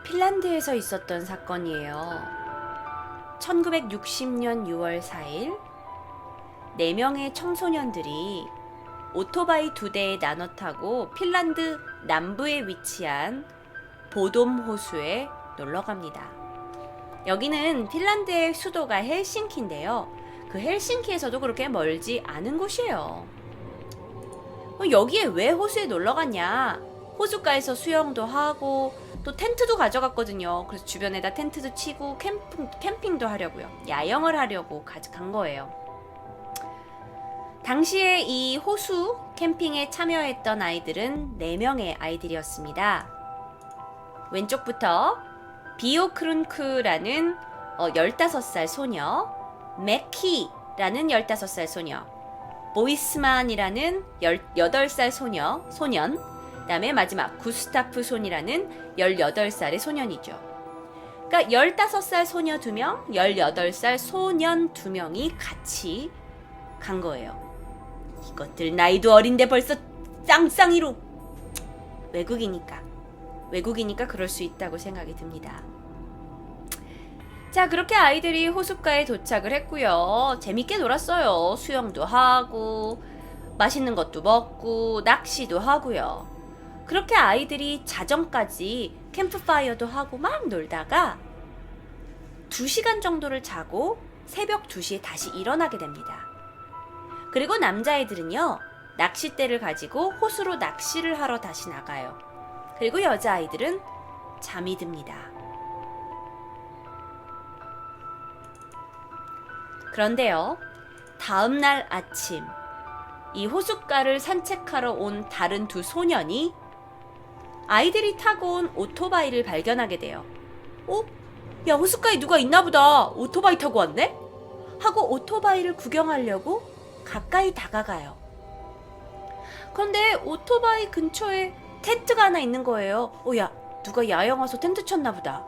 핀란드에서 있었던 사건이에요. 1960년 6월 4일 4명의 청소년들이 오토바이 2대에 나눠 타고 핀란드 남부에 위치한 보돔 호수에 놀러 갑니다. 여기는 핀란드의 수도가 헬싱키인데요. 그 헬싱키에서도 그렇게 멀지 않은 곳이에요. 여기에 왜 호수에 놀러 갔냐? 호숫가에서 수영도 하고 또 텐트도 가져갔거든요. 그래서 주변에다 텐트도 치고 캠핑도 하려고요. 야영을 하려고 간 거예요. 당시에 이 호수 캠핑에 참여했던 아이들은 4명의 아이들이었습니다. 왼쪽부터 비오크룬크라는 15살 소녀, 맥키라는 15살 소녀, 보이스만이라는 18살 소년, 그 다음에 마지막 구스타프손이라는 18살의 소년이죠. 그러니까 15살 소녀 2명, 18살 소년 2명이 같이 간 거예요. 이것들 나이도 어린데 벌써 쌍쌍이로. 외국이니까 그럴 수 있다고 생각이 듭니다. 자, 그렇게 아이들이 호숫가에 도착을 했고요. 재밌게 놀았어요. 수영도 하고 맛있는 것도 먹고 낚시도 하고요. 그렇게 아이들이 자정까지 캠프파이어도 하고 막 놀다가 2시간 정도를 자고 새벽 2시에 다시 일어나게 됩니다. 그리고 남자아이들은요, 낚싯대를 가지고 호수로 낚시를 하러 다시 나가요. 그리고 여자아이들은 잠이 듭니다. 그런데요, 다음날 아침 이 호숫가를 산책하러 온 다른 2 소년이 아이들이 타고 온 오토바이를 발견하게 돼요. 야, 호숫가에 누가 있나 보다. 오토바이 타고 왔네? 하고 오토바이를 구경하려고 가까이 다가가요. 그런데 오토바이 근처에 텐트가 하나 있는 거예요. 야, 누가 야영 와서 텐트 쳤나 보다.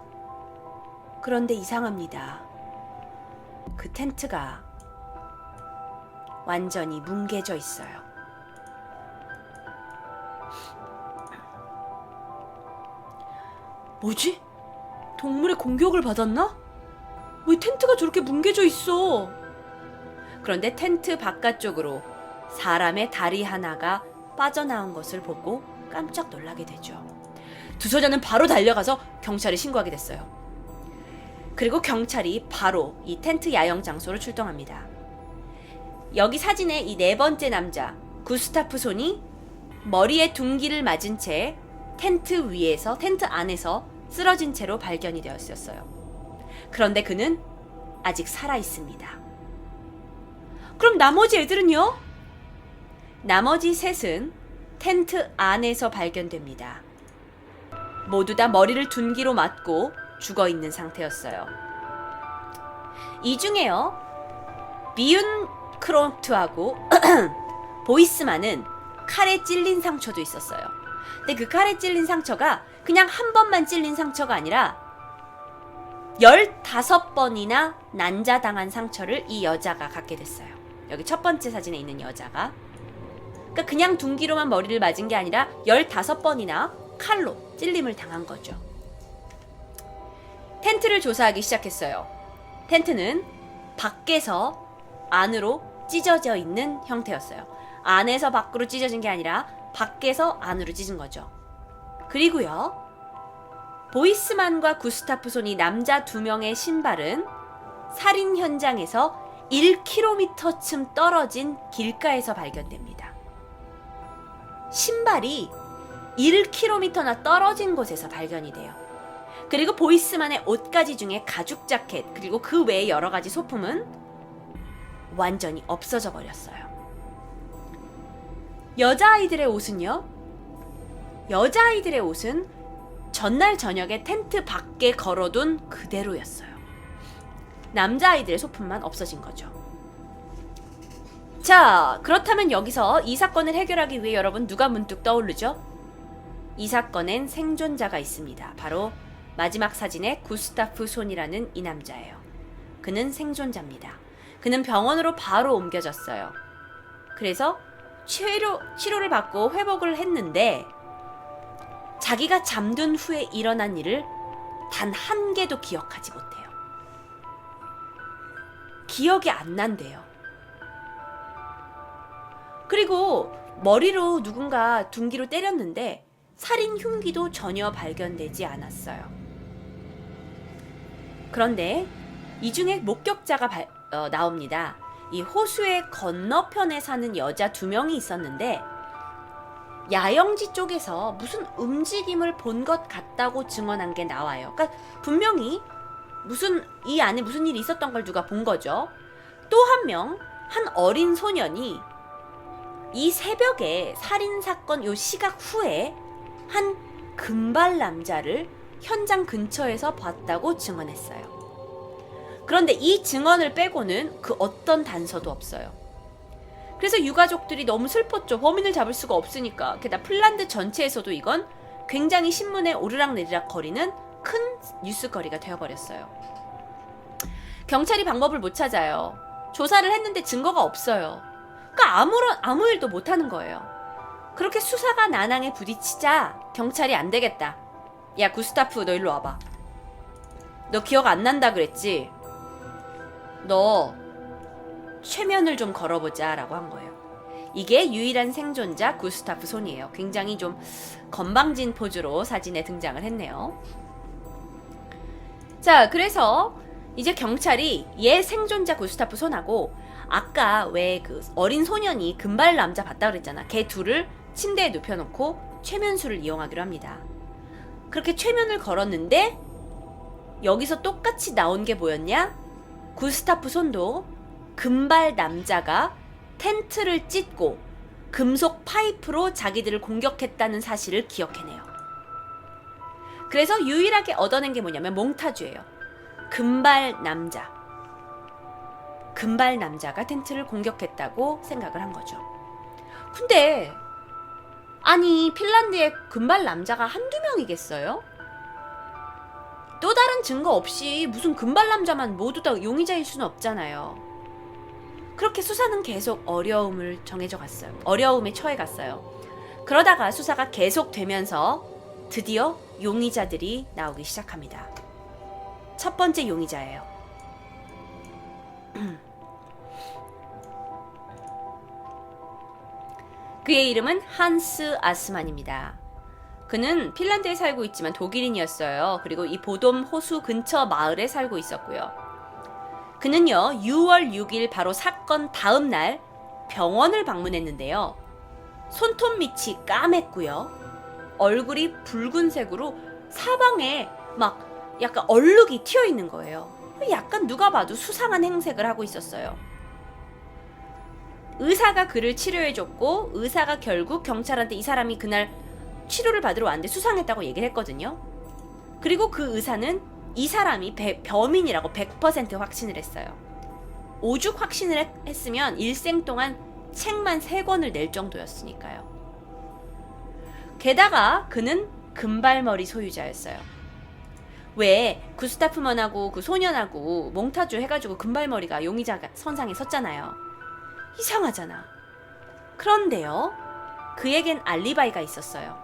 그런데 이상합니다. 그 텐트가 완전히 뭉개져 있어요. 뭐지? 동물의 공격을 받았나? 왜 텐트가 저렇게 뭉개져 있어? 그런데 텐트 바깥쪽으로 사람의 다리 하나가 빠져나온 것을 보고 깜짝 놀라게 되죠. 2 소녀는 바로 달려가서 경찰에 신고하게 됐어요. 그리고 경찰이 바로 이 텐트 야영 장소로 출동합니다. 여기 사진에 이 4번째 남자 구스타프손이 머리에 둔기를 맞은 채 텐트 안에서 쓰러진 채로 발견이 되었었어요. 그런데 그는 아직 살아 있습니다. 그럼 나머지 애들은요? 나머지 3은 텐트 안에서 발견됩니다. 모두 다 머리를 둔기로 맞고 죽어 있는 상태였어요. 이 중에요, 비운크론트하고 보이스만은 칼에 찔린 상처도 있었어요. 근데 그 칼에 찔린 상처가 그냥 한 번만 찔린 상처가 아니라 15번이나 난자당한 상처를 이 여자가 갖게 됐어요. 여기 첫 번째 사진에 있는 여자가. 그러니까 그냥 둔기로만 머리를 맞은 게 아니라 15번이나 칼로 찔림을 당한 거죠. 텐트를 조사하기 시작했어요. 텐트는 밖에서 안으로 찢어져 있는 형태였어요. 안에서 밖으로 찢어진 게 아니라 밖에서 안으로 찢은 거죠. 그리고요, 보이스만과 구스타프손이 남자 2명의 신발은 살인 현장에서 1km쯤 떨어진 길가에서 발견됩니다. 신발이 1km나 떨어진 곳에서 발견이 돼요. 그리고 보이스만의 옷가지 중에 가죽 자켓, 그리고 그 외의 여러 가지 소품은 완전히 없어져 버렸어요. 여자아이들의 옷은 전날 저녁에 텐트 밖에 걸어둔 그대로였어요. 남자아이들의 소품만 없어진 거죠. 자, 그렇다면 여기서 이 사건을 해결하기 위해 여러분 누가 문득 떠오르죠? 이 사건엔 생존자가 있습니다. 바로 마지막 사진의 구스타프손이라는 이 남자예요. 그는 생존자입니다. 그는 병원으로 바로 옮겨졌어요. 그래서 치료를 받고 회복을 했는데 자기가 잠든 후에 일어난 일을 단 한 개도 기억하지 못해요. 기억이 안 난대요. 그리고 머리로 누군가 둔기로 때렸는데 살인 흉기도 전혀 발견되지 않았어요. 그런데 이 중에 목격자가 나옵니다. 이 호수의 건너편에 사는 여자 2명이 있었는데 야영지 쪽에서 무슨 움직임을 본 것 같다고 증언한 게 나와요. 그러니까 분명히 이 안에 무슨 일이 있었던 걸 누가 본 거죠. 또 한 명, 한 어린 소년이 이 새벽에 살인사건 요 시각 후에 한 금발 남자를 현장 근처에서 봤다고 증언했어요. 그런데 이 증언을 빼고는 그 어떤 단서도 없어요. 그래서 유가족들이 너무 슬펐죠. 범인을 잡을 수가 없으니까. 게다가 핀란드 전체에서도 이건 굉장히 신문에 오르락내리락 거리는 큰 뉴스거리가 되어버렸어요. 경찰이 방법을 못 찾아요. 조사를 했는데 증거가 없어요. 그러니까 아무 일도 못하는 거예요. 그렇게 수사가 난항에 부딪히자 경찰이 안 되겠다. 야, 구스타프, 너 일로 와봐. 너 기억 안 난다 그랬지? 너 최면을 좀 걸어보자 라고 한 거예요. 이게 유일한 생존자 구스타프 손이에요. 굉장히 좀 건방진 포즈로 사진에 등장을 했네요. 자, 그래서 이제 경찰이 얘 생존자 구스타프 손하고 아까 왜 그 어린 소년이 금발 남자 봤다 그랬잖아. 걔 둘을 침대에 눕혀놓고 최면술을 이용하기로 합니다. 그렇게 최면을 걸었는데 여기서 똑같이 나온 게 뭐였냐? 구스타프 손도 금발 남자가 텐트를 찢고 금속 파이프로 자기들을 공격했다는 사실을 기억해내요. 그래서 유일하게 얻어낸 게 뭐냐면 몽타주예요. 금발 남자가 텐트를 공격했다고 생각을 한 거죠. 근데 아니 핀란드에 금발 남자가 한두 명이겠어요? 또 다른 증거 없이 무슨 금발 남자만 모두 다 용의자일 수는 없잖아요. 그렇게 수사는 계속 어려움에 처해 갔어요. 그러다가 수사가 계속되면서 드디어 용의자들이 나오기 시작합니다. 첫 번째 용의자예요. 그의 이름은 한스 아스만입니다. 그는 핀란드에 살고 있지만 독일인이었어요. 그리고 이 보돔 호수 근처 마을에 살고 있었고요. 그는요 6월 6일 바로 사건 다음 날 병원을 방문했는데요. 손톱 밑이 까맸고요. 얼굴이 붉은색으로 사방에 막 약간 얼룩이 튀어 있는 거예요. 약간 누가 봐도 수상한 행색을 하고 있었어요. 의사가 그를 치료해줬고 의사가 결국 경찰한테 이 사람이 그날 치료를 받으러 왔는데 수상했다고 얘기를 했거든요. 그리고 그 의사는 이 사람이 범인이라고 100% 확신을 했어요. 오죽 확신을 했으면 일생 동안 책만 3권을 낼 정도였으니까요. 게다가 그는 금발머리 소유자였어요. 왜 구스타프먼하고 그 소년하고 몽타주 해가지고 금발머리가 용의자 선상에 섰잖아요. 이상하잖아. 그런데요, 그에겐 알리바이가 있었어요.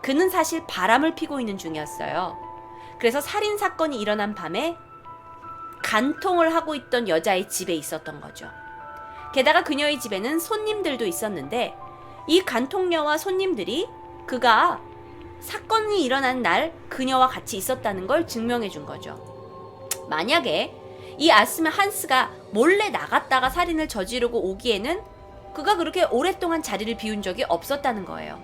그는 사실 바람을 피고 있는 중이었어요. 그래서 살인사건이 일어난 밤에 간통을 하고 있던 여자의 집에 있었던 거죠. 게다가 그녀의 집에는 손님들도 있었는데 이 간통녀와 손님들이 그가 사건이 일어난 날 그녀와 같이 있었다는 걸 증명해 준 거죠. 만약에 이 아스만 한스가 몰래 나갔다가 살인을 저지르고 오기에는 그가 그렇게 오랫동안 자리를 비운 적이 없었다는 거예요.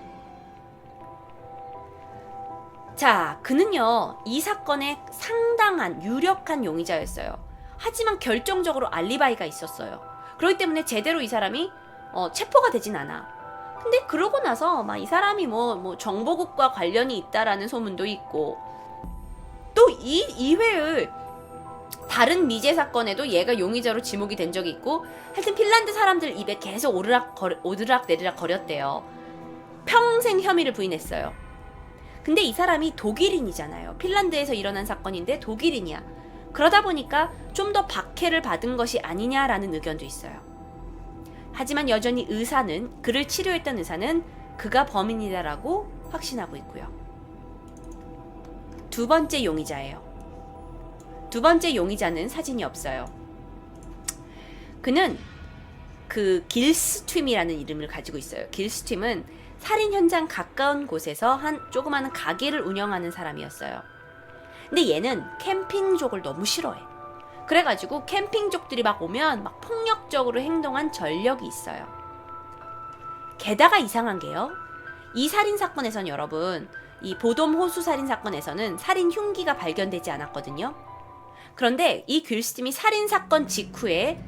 자, 그는요 이 사건의 상당한 유력한 용의자였어요. 하지만 결정적으로 알리바이가 있었어요. 그렇기 때문에 제대로 이 사람이 체포가 되진 않아. 근데 그러고 나서 막 이 사람이 뭐 정보국과 관련이 있다라는 소문도 있고, 또 이 이외의 다른 미제 사건에도 얘가 용의자로 지목이 된 적이 있고, 하여튼 핀란드 사람들 입에 계속 오르락 내리락 거렸대요. 평생 혐의를 부인했어요. 근데 이 사람이 독일인이잖아요. 핀란드에서 일어난 사건인데 독일인이야. 그러다 보니까 좀 더 박해를 받은 것이 아니냐라는 의견도 있어요. 하지만 여전히 그를 치료했던 의사는 그가 범인이다라고 확신하고 있고요. 두 번째 용의자예요. 두 번째 용의자는 사진이 없어요. 그는 그 길스튠이라는 이름을 가지고 있어요. 길스튠은 살인 현장 가까운 곳에서 한 조그마한 가게를 운영하는 사람이었어요. 근데 얘는 캠핑족을 너무 싫어해. 그래가지고 캠핑족들이 막 오면 막 폭력적으로 행동한 전력이 있어요. 게다가 이상한 게요. 이 살인사건에선 여러분, 이 보돔 호수 살인사건에서는 살인 흉기가 발견되지 않았거든요. 그런데 이 길스튠이 살인사건 직후에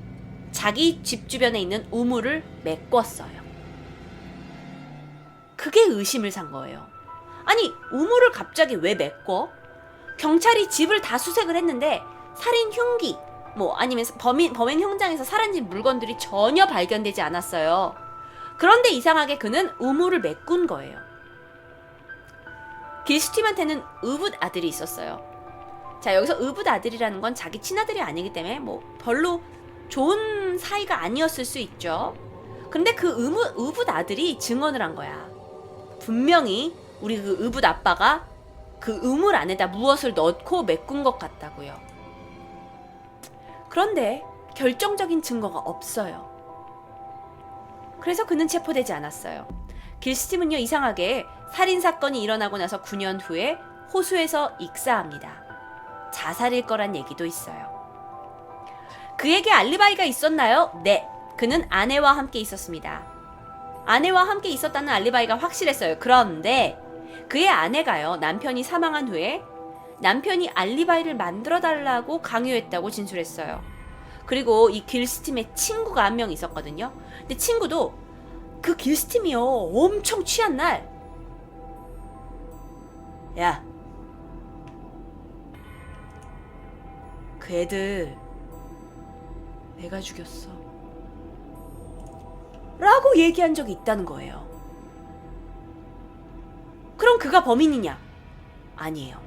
자기 집 주변에 있는 우물을 메꿨어요. 그게 의심을 산 거예요. 아니, 우물을 갑자기 왜 메꿔? 경찰이 집을 다 수색을 했는데 살인 흉기, 아니면 범행 현장에서 사라진 물건들이 전혀 발견되지 않았어요. 그런데 이상하게 그는 우물을 메꾼 거예요. 길스튠한테는 의붓 아들이 있었어요. 자, 여기서 의붓 아들이라는 건 자기 친아들이 아니기 때문에 별로 좋은 사이가 아니었을 수 있죠. 근데 그 의붓 아들이 증언을 한 거야. 분명히 우리 그 의붓 아빠가 그 우물 안에다 무엇을 넣고 메꾼 것 같다고요. 그런데 결정적인 증거가 없어요. 그래서 그는 체포되지 않았어요. 길스튠은요, 이상하게 살인사건이 일어나고 나서 9년 후에 호수에서 익사합니다. 자살일 거란 얘기도 있어요. 그에게 알리바이가 있었나요? 네. 그는 아내와 함께 있었습니다. 아내와 함께 있었다는 알리바이가 확실했어요. 그런데 그의 아내가요, 남편이 사망한 후에 남편이 알리바이를 만들어달라고 강요했다고 진술했어요. 그리고 이 길스튠의 친구가 한 명 있었거든요. 근데 친구도 그 길스튠이요, 엄청 취한 날, 야, 그 애들 내가 죽였어 라고 얘기한 적이 있다는 거예요. 그럼 그가 범인이냐? 아니에요.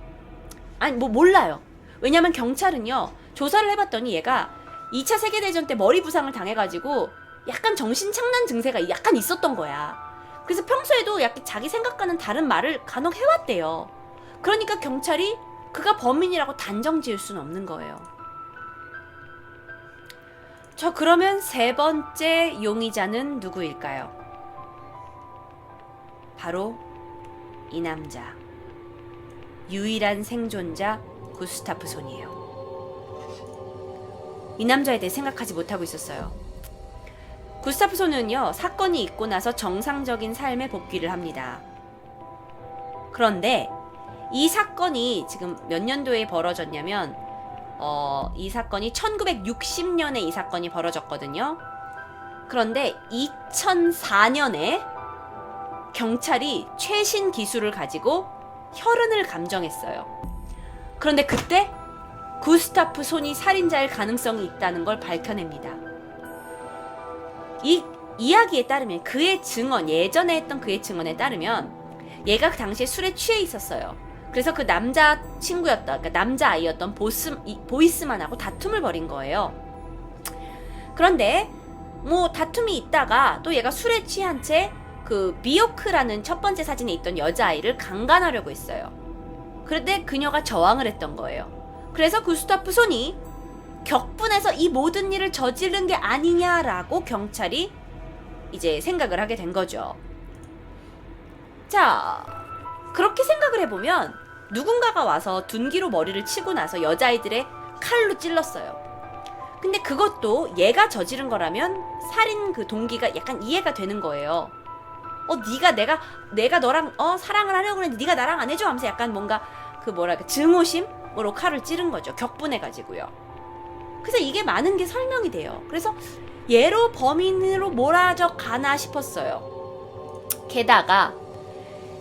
아니, 몰라요. 왜냐면 경찰은요, 조사를 해봤더니 얘가 2차 세계대전 때 머리 부상을 당해가지고 약간 정신착란 증세가 약간 있었던 거야. 그래서 평소에도 약간 자기 생각과는 다른 말을 간혹 해왔대요. 그러니까 경찰이 그가 범인이라고 단정 지을 수는 없는 거예요. 저 그러면 세 번째 용의자는 누구일까요? 바로 이 남자. 유일한 생존자 구스타프손이에요. 이 남자에 대해 생각하지 못하고 있었어요. 구스타프손은요, 사건이 있고 나서 정상적인 삶에 복귀를 합니다. 그런데 이 사건이 지금 몇 년도에 벌어졌냐면 이 사건이 1960년에 이 사건이 벌어졌거든요. 그런데 2004년에 경찰이 최신 기술을 가지고 혈흔을 감정했어요. 그런데 그때 구스타프손이 살인자일 가능성이 있다는 걸 밝혀냅니다. 이 이야기에 따르면 그의 증언, 예전에 했던 그의 증언에 따르면 얘가 그 당시에 술에 취해 있었어요. 그래서 그 남자 친구였던, 그러니까 남자 아이였던 보이스만하고 다툼을 벌인 거예요. 그런데 다툼이 있다가 또 얘가 술에 취한 채 그 비오크라는 첫 번째 사진에 있던 여자아이를 강간하려고 했어요. 그런데 그녀가 저항을 했던 거예요. 그래서 구스타프손이 격분해서 이 모든 일을 저지른 게 아니냐라고 경찰이 이제 생각을 하게 된 거죠. 자, 그렇게 생각을 해보면 누군가가 와서 둔기로 머리를 치고 나서 여자아이들의 칼로 찔렀어요. 근데 그것도 얘가 저지른 거라면 살인 그 동기가 약간 이해가 되는 거예요. 내가 너랑 사랑을 하려고 했는데 네가 나랑 안 해줘 하면서 약간 뭔가 증오심으로 칼을 찌른 거죠. 격분해가지고요. 그래서 이게 많은 게 설명이 돼요. 그래서 얘로 범인으로 몰아져 가나 싶었어요. 게다가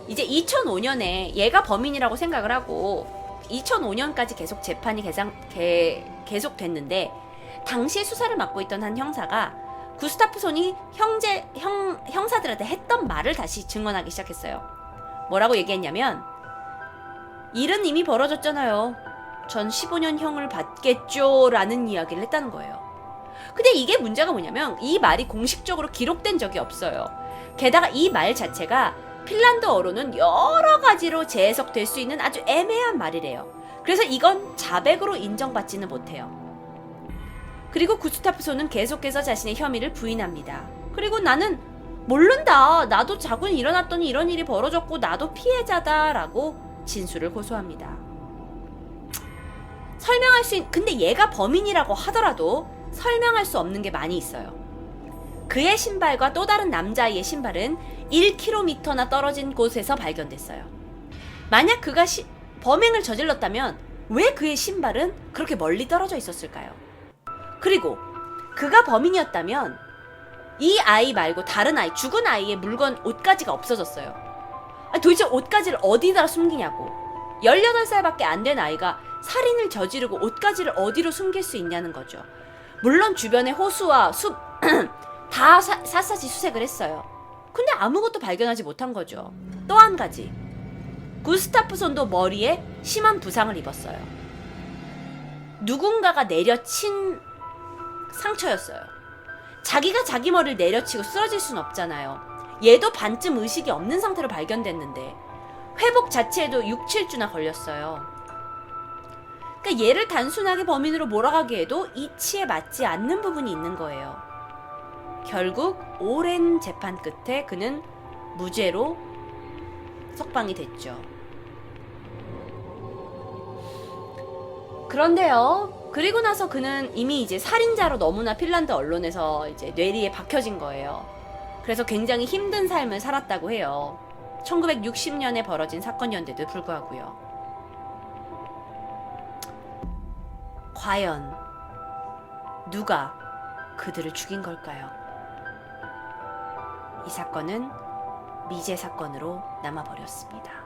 이제 2005년에 얘가 범인이라고 생각을 하고 2005년까지 계속 재판이 계속 됐는데, 당시에 수사를 맡고 있던 한 형사가 구스타프손이 형사들한테 했던 말을 다시 증언하기 시작했어요. 뭐라고 얘기했냐면, 일은 이미 벌어졌잖아요. 전 15년형을 받겠죠 라는 이야기를 했다는 거예요. 근데 이게 문제가 뭐냐면 이 말이 공식적으로 기록된 적이 없어요. 게다가 이 말 자체가 핀란드어로는 여러 가지로 재해석될 수 있는 아주 애매한 말이래요. 그래서 이건 자백으로 인정받지는 못해요. 그리고 구스타프손은 계속해서 자신의 혐의를 부인합니다. 그리고 나는 모른다. 나도 자고 일어났더니 이런 일이 벌어졌고 나도 피해자다 라고 진술을 고소합니다. 근데 얘가 범인이라고 하더라도 설명할 수 없는 게 많이 있어요. 그의 신발과 또 다른 남자아이의 신발은 1km나 떨어진 곳에서 발견됐어요. 만약 그가 범행을 저질렀다면 왜 그의 신발은 그렇게 멀리 떨어져 있었을까요? 그리고 그가 범인이었다면 이 아이 말고 다른 아이, 죽은 아이의 물건, 옷가지가 없어졌어요. 도대체 옷가지를 어디다 숨기냐고. 18살밖에 안 된 아이가 살인을 저지르고 옷가지를 어디로 숨길 수 있냐는 거죠. 물론 주변에 호수와 숲 다 샅샅이 수색을 했어요. 근데 아무것도 발견하지 못한 거죠. 또 한 가지, 구스타프손도 머리에 심한 부상을 입었어요. 누군가가 내려친 상처였어요. 자기가 자기 머리를 내려치고 쓰러질 순 없잖아요. 얘도 반쯤 의식이 없는 상태로 발견됐는데 회복 자체에도 6, 7주나 걸렸어요. 그러니까 얘를 단순하게 범인으로 몰아가기에도 이치에 맞지 않는 부분이 있는 거예요. 결국 오랜 재판 끝에 그는 무죄로 석방이 됐죠. 그런데요, 그리고 나서 그는 이미 이제 살인자로 너무나 핀란드 언론에서 이제 뇌리에 박혀진 거예요. 그래서 굉장히 힘든 삶을 살았다고 해요. 1960년에 벌어진 사건이었는데도 불구하고요. 과연 누가 그들을 죽인 걸까요? 이 사건은 미제 사건으로 남아버렸습니다.